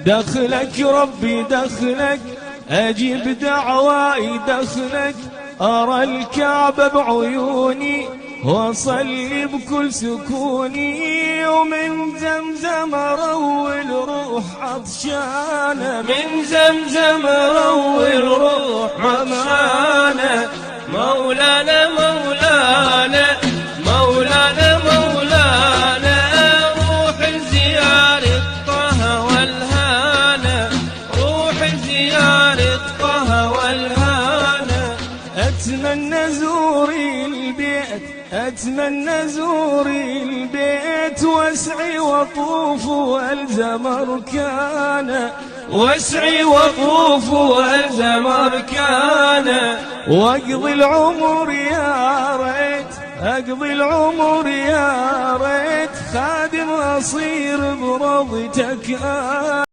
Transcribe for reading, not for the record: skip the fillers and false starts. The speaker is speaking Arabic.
دخلك ربي دخلك، أجيب دعواي دخلك، أرى الكعبة بعيوني وأصلي بكل سكوني، ومن زمزم أروي الروح عطشانة، من زمزم أروي الروح عطشانة. مولانا مولانا مولانا مولانا، روح زيارة طه والهانا، روح زيارة طه والهانا. أتمنى زوري البيت، أتمنى زوري البيت، واسعي وطوف والزم أركانه، واسعي وطوف والزم أركانه. واقضي العمر يا ريت، اقضي العمر يا ريت، خادم اصير برضتك.